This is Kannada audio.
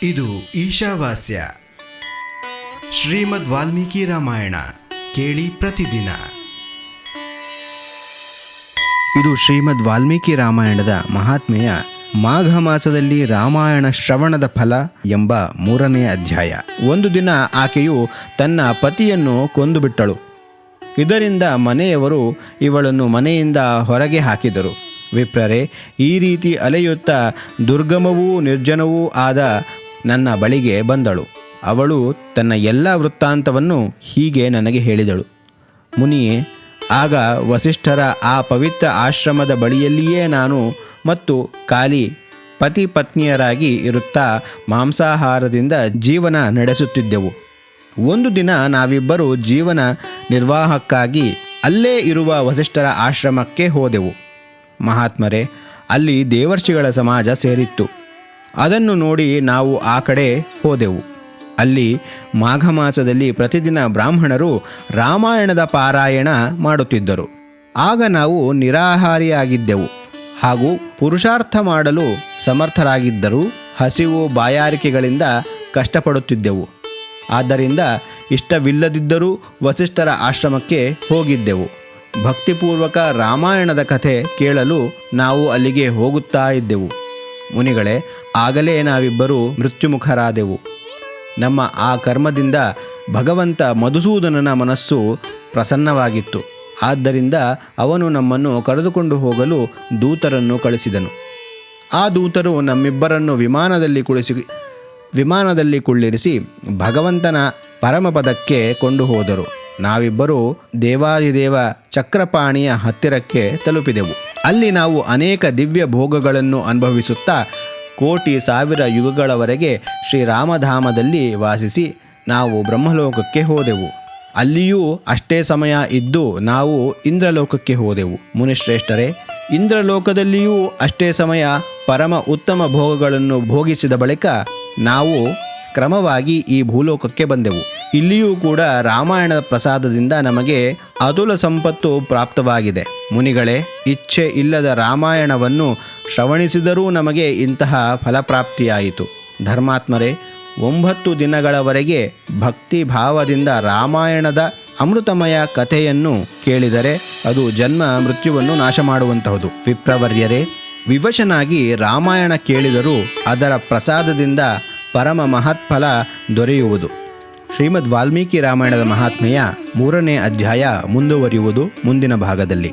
ಇದು ಈಶಾವಾಸ್ಯ ಶ್ರೀಮದ್ ವಾಲ್ಮೀಕಿ ರಾಮಾಯಣ ಕೇಳಿ ಪ್ರತಿದಿನ. ಇದು ಶ್ರೀಮದ್ ವಾಲ್ಮೀಕಿ ರಾಮಾಯಣದ ಮಹಾತ್ಮೆಯ ಮಾಘ ಮಾಸದಲ್ಲಿ ರಾಮಾಯಣ ಶ್ರವಣದ ಫಲ ಎಂಬ 3ನೇ ಅಧ್ಯಾಯ. ಒಂದು ದಿನ ಆಕೆಯು ತನ್ನ ಪತಿಯನ್ನು ಕೊಂದುಬಿಟ್ಟಳು. ಇದರಿಂದ ಮನೆಯವರು ಇವಳನ್ನು ಮನೆಯಿಂದ ಹೊರಗೆ ಹಾಕಿದರು. ವಿಪ್ರರೇ, ಈ ರೀತಿ ಅಲೆಯುತ್ತಾ ದುರ್ಗಮವೂ ನಿರ್ಜನವೂ ಆದ ನನ್ನ ಬಳಿಗೆ ಬಂದಳು. ಅವಳು ತನ್ನ ಎಲ್ಲ ವೃತ್ತಾಂತವನ್ನು ಹೀಗೆ ನನಗೆ ಹೇಳಿದಳು. ಮುನಿಯೇ, ಆಗ ವಸಿಷ್ಠರ ಆ ಪವಿತ್ರ ಆಶ್ರಮದ ಬಳಿಯಲ್ಲಿಯೇ ನಾನು ಮತ್ತು ಕಾಲಿ ಪತಿ ಪತ್ನಿಯರಾಗಿ ಇರುತ್ತಾ ಮಾಂಸಾಹಾರದಿಂದ ಜೀವನ ನಡೆಸುತ್ತಿದ್ದೆವು. ಒಂದು ದಿನ ನಾವಿಬ್ಬರು ಜೀವನ ನಿರ್ವಾಹಕ್ಕಾಗಿ ಅಲ್ಲೇ ಇರುವ ವಸಿಷ್ಠರ ಆಶ್ರಮಕ್ಕೆ ಹೋದೆವು. ಮಹಾತ್ಮರೇ, ಅಲ್ಲಿ ದೇವರ್ಷಿಗಳ ಸಮಾಜ ಸೇರಿತ್ತು. ಅದನ್ನು ನೋಡಿ ನಾವು ಆ ಕಡೆ ಹೋದೆವು. ಅಲ್ಲಿ ಮಾಘ ಮಾಸದಲ್ಲಿ ಪ್ರತಿದಿನ ಬ್ರಾಹ್ಮಣರು ರಾಮಾಯಣದ ಪಾರಾಯಣ ಮಾಡುತ್ತಿದ್ದರು. ಆಗ ನಾವು ನಿರಾಹಾರಿಯಾಗಿದ್ದೆವು ಹಾಗೂ ಪುರುಷಾರ್ಥ ಮಾಡಲು ಸಮರ್ಥರಾಗಿದ್ದರೂ ಹಸಿವು ಬಾಯಾರಿಕೆಗಳಿಂದ ಕಷ್ಟಪಡುತ್ತಿದ್ದೆವು. ಆದ್ದರಿಂದ ಇಷ್ಟವಿಲ್ಲದಿದ್ದರೂ ವಸಿಷ್ಠರ ಆಶ್ರಮಕ್ಕೆ ಹೋಗಿದ್ದೆವು. ಭಕ್ತಿಪೂರ್ವಕ ರಾಮಾಯಣದ ಕಥೆ ಕೇಳಲು ನಾವು ಅಲ್ಲಿಗೆ ಹೋಗುತ್ತಾ ಇದ್ದೆವು. ಮುನಿಗಳೇ, ಆಗಲೇ ನಾವಿಬ್ಬರು ಮೃತ್ಯುಮುಖರಾದೆವು. ನಮ್ಮ ಆ ಕರ್ಮದಿಂದ ಭಗವಂತ ಮಧುಸೂದನನ ಮನಸ್ಸು ಪ್ರಸನ್ನವಾಗಿತ್ತು. ಆದ್ದರಿಂದ ಅವನು ನಮ್ಮನ್ನು ಕರೆದುಕೊಂಡು ಹೋಗಲು ದೂತರನ್ನು ಕಳಿಸಿದನು. ಆ ದೂತರು ನಮ್ಮಿಬ್ಬರನ್ನು ವಿಮಾನದಲ್ಲಿ ಕುಳ್ಳಿರಿಸಿ ಭಗವಂತನ ಪರಮಪದಕ್ಕೆ ಕೊಂಡು ಹೋದರು. ನಾವಿಬ್ಬರು ದೇವಾದಿದೇವ ಚಕ್ರಪಾಣಿಯ ಹತ್ತಿರಕ್ಕೆ ತಲುಪಿದೆವು. ಅಲ್ಲಿ ನಾವು ಅನೇಕ ದಿವ್ಯ ಭೋಗಗಳನ್ನು ಅನುಭವಿಸುತ್ತಾ ಕೋಟಿ ಸಾವಿರ ಯುಗಗಳವರೆಗೆ ಶ್ರೀರಾಮಧಾಮದಲ್ಲಿ ವಾಸಿಸಿ ನಾವು ಬ್ರಹ್ಮಲೋಕಕ್ಕೆ ಹೋದೆವು. ಅಲ್ಲಿಯೂ ಅಷ್ಟೇ ಸಮಯ ಇದ್ದು ನಾವು ಇಂದ್ರಲೋಕಕ್ಕೆ ಹೋದೆವು. ಮುನಿಶ್ರೇಷ್ಠರೇ, ಇಂದ್ರಲೋಕದಲ್ಲಿಯೂ ಅಷ್ಟೇ ಸಮಯ ಪರಮ ಉತ್ತಮ ಭೋಗಗಳನ್ನು ಭೋಗಿಸಿದ ಬಳಿಕ ನಾವು ಕ್ರಮವಾಗಿ ಈ ಭೂಲೋಕಕ್ಕೆ ಬಂದೆವು. ಇಲ್ಲಿಯೂ ಕೂಡ ರಾಮಾಯಣದ ಪ್ರಸಾದದಿಂದ ನಮಗೆ ಅತುಲ ಸಂಪತ್ತು ಪ್ರಾಪ್ತವಾಗಿದೆ. ಮುನಿಗಳೇ, ಇಚ್ಛೆ ಇಲ್ಲದ ರಾಮಾಯಣವನ್ನು ಶ್ರವಣಿಸಿದರೂ ನಮಗೆ ಇಂತಹ ಫಲಪ್ರಾಪ್ತಿಯಾಯಿತು. ಧರ್ಮಾತ್ಮರೇ, 9 ದಿನಗಳವರೆಗೆ ಭಕ್ತಿ ಭಾವದಿಂದ ರಾಮಾಯಣದ ಅಮೃತಮಯ ಕಥೆಯನ್ನು ಕೇಳಿದರೆ ಅದು ಜನ್ಮ ಮೃತ್ಯುವನ್ನು ನಾಶ ಮಾಡುವಂತಹುದು. ವಿಪ್ರವರ್ಯರೇ, ವಿವಶನಾಗಿ ರಾಮಾಯಣ ಕೇಳಿದರೂ ಅದರ ಪ್ರಸಾದದಿಂದ ಪರಮ ಮಹತ್ಫಲ ದೊರೆಯುವುದು. ಶ್ರೀಮದ್ ವಾಲ್ಮೀಕಿ ರಾಮಾಯಣದ ಮಹಾತ್ಮೆಯ 3ನೇ ಅಧ್ಯಾಯ ಮುಂದುವರಿಯುವುದು ಮುಂದಿನ ಭಾಗದಲ್ಲಿ.